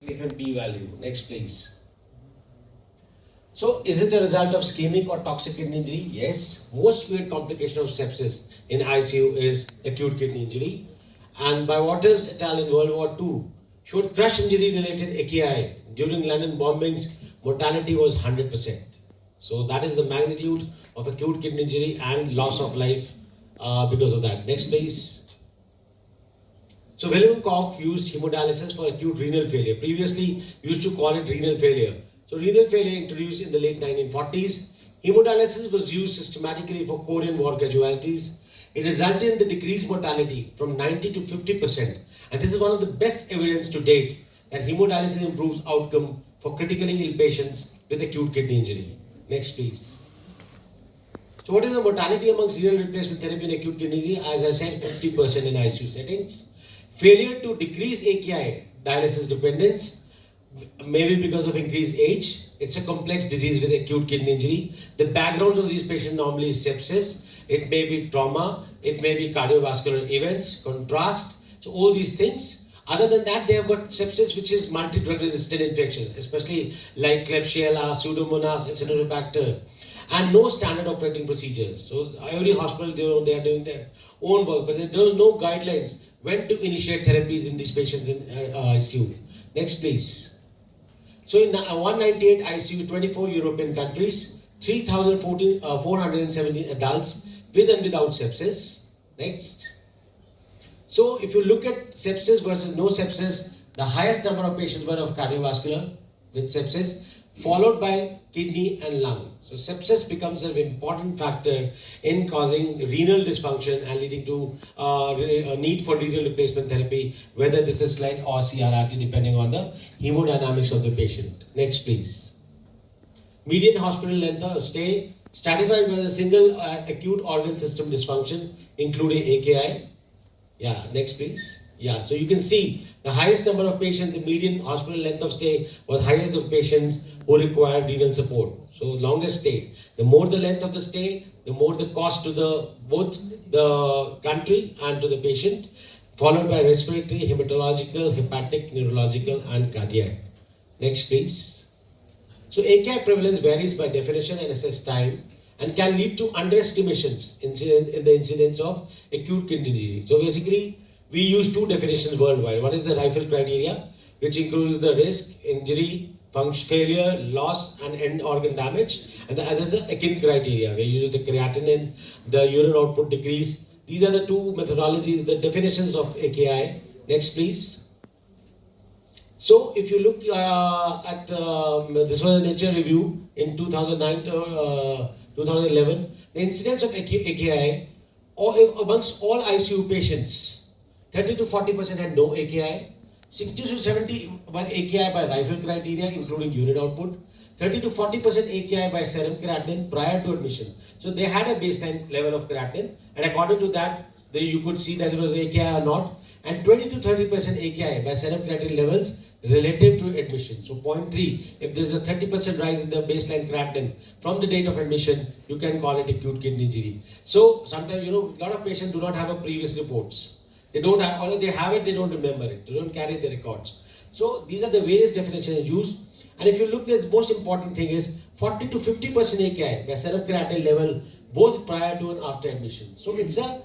different p-value. Next, please. So, is it a result of ischemic or toxic kidney injury? Yes. Most frequent complication of sepsis in ICU is acute kidney injury. And by Waters et al. In World War II showed crush injury related AKI during London bombings, mortality was 100%. So, that is the magnitude of acute kidney injury and loss of life because of that. Next, please. So Wilhelm Koch used hemodialysis for acute renal failure. Previously used to call it renal failure. So renal failure introduced in the late 1940s. Hemodialysis was used systematically for Korean War casualties. It resulted in the decreased mortality from 90 to 50%. And this is one of the best evidence to date that hemodialysis improves outcome for critically ill patients with acute kidney injury. Next, please. So what is the mortality amongst renal replacement therapy in acute kidney injury? As I said, 50% in ICU settings. Failure to decrease AKI, dialysis dependence, maybe because of increased age. It's a complex disease with acute kidney injury. The backgrounds of these patients normally is sepsis. It may be trauma. It may be cardiovascular events, contrast. So all these things. Other than that, they have got sepsis, which is multi-drug resistant infections, especially like Klebsiella, Pseudomonas, Acinetobacter, and no standard operating procedures. So every hospital, they are doing their own work, but there are no guidelines when to initiate therapies in these patients in ICU. Next, please. So in 198 ICU, 24 European countries, 3,417 adults with and without sepsis. Next. So if you look at sepsis versus no sepsis, the highest number of patients were of cardiovascular with sepsis, followed by kidney and lung. So sepsis becomes an important factor in causing renal dysfunction and leading to a need for renal replacement therapy, whether this is SLED or CRRT, depending on the hemodynamics of the patient. Next, please. Median hospital length of stay stratified by the single acute organ system dysfunction, including AKI. Yeah, next, please. Yeah, so you can see the highest number of patients, the median hospital length of stay was highest of patients who required renal support. So longest stay. The more the length of the stay, the more the cost to both the country and to the patient, followed by respiratory, hematological, hepatic, neurological, and cardiac. Next, please. So AKI prevalence varies by definition and assessed time and can lead to underestimations in the incidence of acute kidney disease. So basically, we use two definitions worldwide. One is the Reifel criteria, which includes the risk, injury, function failure, loss, and end organ damage. And the other is the Akin criteria, where you use the creatinine, the urine output decrease. These are the two methodologies, the definitions of AKI. Next, please. So if you look at, this was a Nature review in 2009 to 2011, the incidence of AKI amongst all ICU patients, 30 to 40% had no AKI, 60 to 70 were AKI by Reifel criteria, including urine output, 30 to 40% AKI by serum creatinine prior to admission. So they had a baseline level of creatinine, and according to that, you could see that it was AKI or not, and 20 to 30% AKI by serum creatinine levels relative to admission. So 0.3, if there's a 30% rise in the baseline creatinine from the date of admission, you can call it acute kidney injury. So sometimes, a lot of patients do not have a previous reports. They don't have, or they have it, they don't remember it. They don't carry the records. So these are the various definitions used. And if you look, the most important thing is 40 to 50% AKI by serum creatinine level, both prior to and after admission. So it's a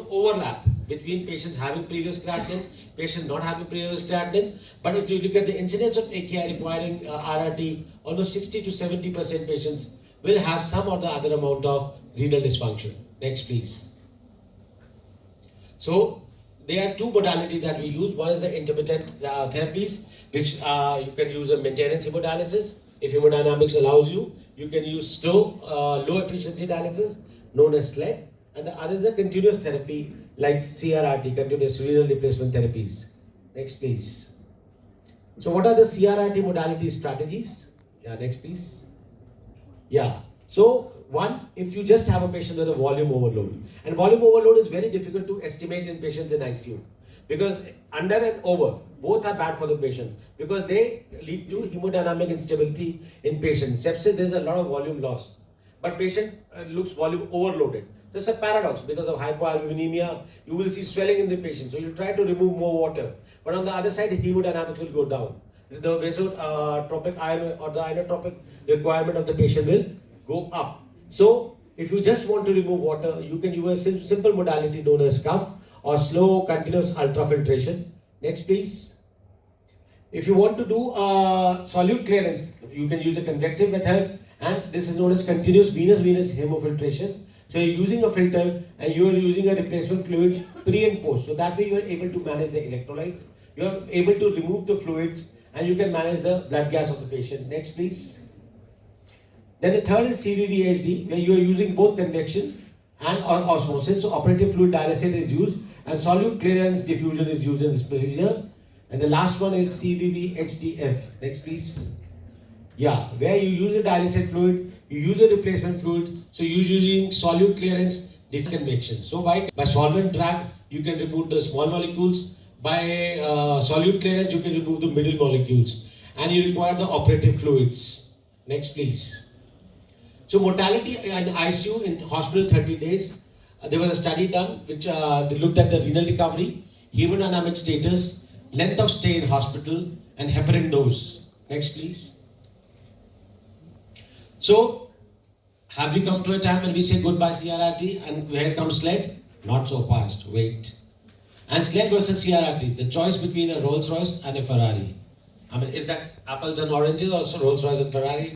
overlap between patients having previous creatinine, patients not having previous creatinine. But if you look at the incidence of AKI requiring RRT, almost 60 to 70% patients will have some or the other amount of renal dysfunction. Next, please. So there are two modalities that we use. One is the intermittent therapies, which you can use a maintenance hemodialysis. If hemodynamics allows you, you can use slow, low efficiency dialysis, known as SLED. And the other is a continuous therapy like CRRT, continuous renal replacement therapies. Next, please. So what are the CRRT modality strategies? Yeah, next, please. Yeah. So one, if you just have a patient with a volume overload, and volume overload is very difficult to estimate in patients in ICU, because under and over, both are bad for the patient, because they lead to hemodynamic instability in patients. Sepsis, there's a lot of volume loss, but patient looks volume overloaded. There's a paradox. Because of hypoalbuminemia, you will see swelling in the patient. So you'll try to remove more water. But on the other side, the hemodynamics will go down. The vasotropic ion or the inotropic requirement of the patient will go up. So if you just want to remove water, you can use a simple modality known as cuff or slow continuous ultrafiltration. Next, please. If you want to do solute clearance, you can use a convective method, and this is known as continuous venous hemofiltration. So you're using a filter and you are using a replacement fluid pre and post. So that way you are able to manage the electrolytes. You are able to remove the fluids and you can manage the blood gas of the patient. Next, please. Then the third is CVVHD, where you are using both convection and osmosis. So operative fluid dialysate is used and solute clearance diffusion is used in this procedure. And the last one is CVVHDF. Next, please. Yeah, where you use a dialysate fluid, you use a replacement fluid, so you're using solute clearance, different convection. So by solvent drag, you can remove the small molecules. By solute clearance, you can remove the middle molecules. And you require the operative fluids. Next, please. So mortality in ICU in hospital 30 days. There was a study done which they looked at the renal recovery, hemodynamic status, length of stay in hospital, and heparin dose. Next, please. So, have we come to a time when we say goodbye CRRT and here comes SLED? Not so fast, wait. And SLED versus CRRT, the choice between a Rolls Royce and a Ferrari. I mean, is that apples and oranges or Rolls Royce and Ferrari?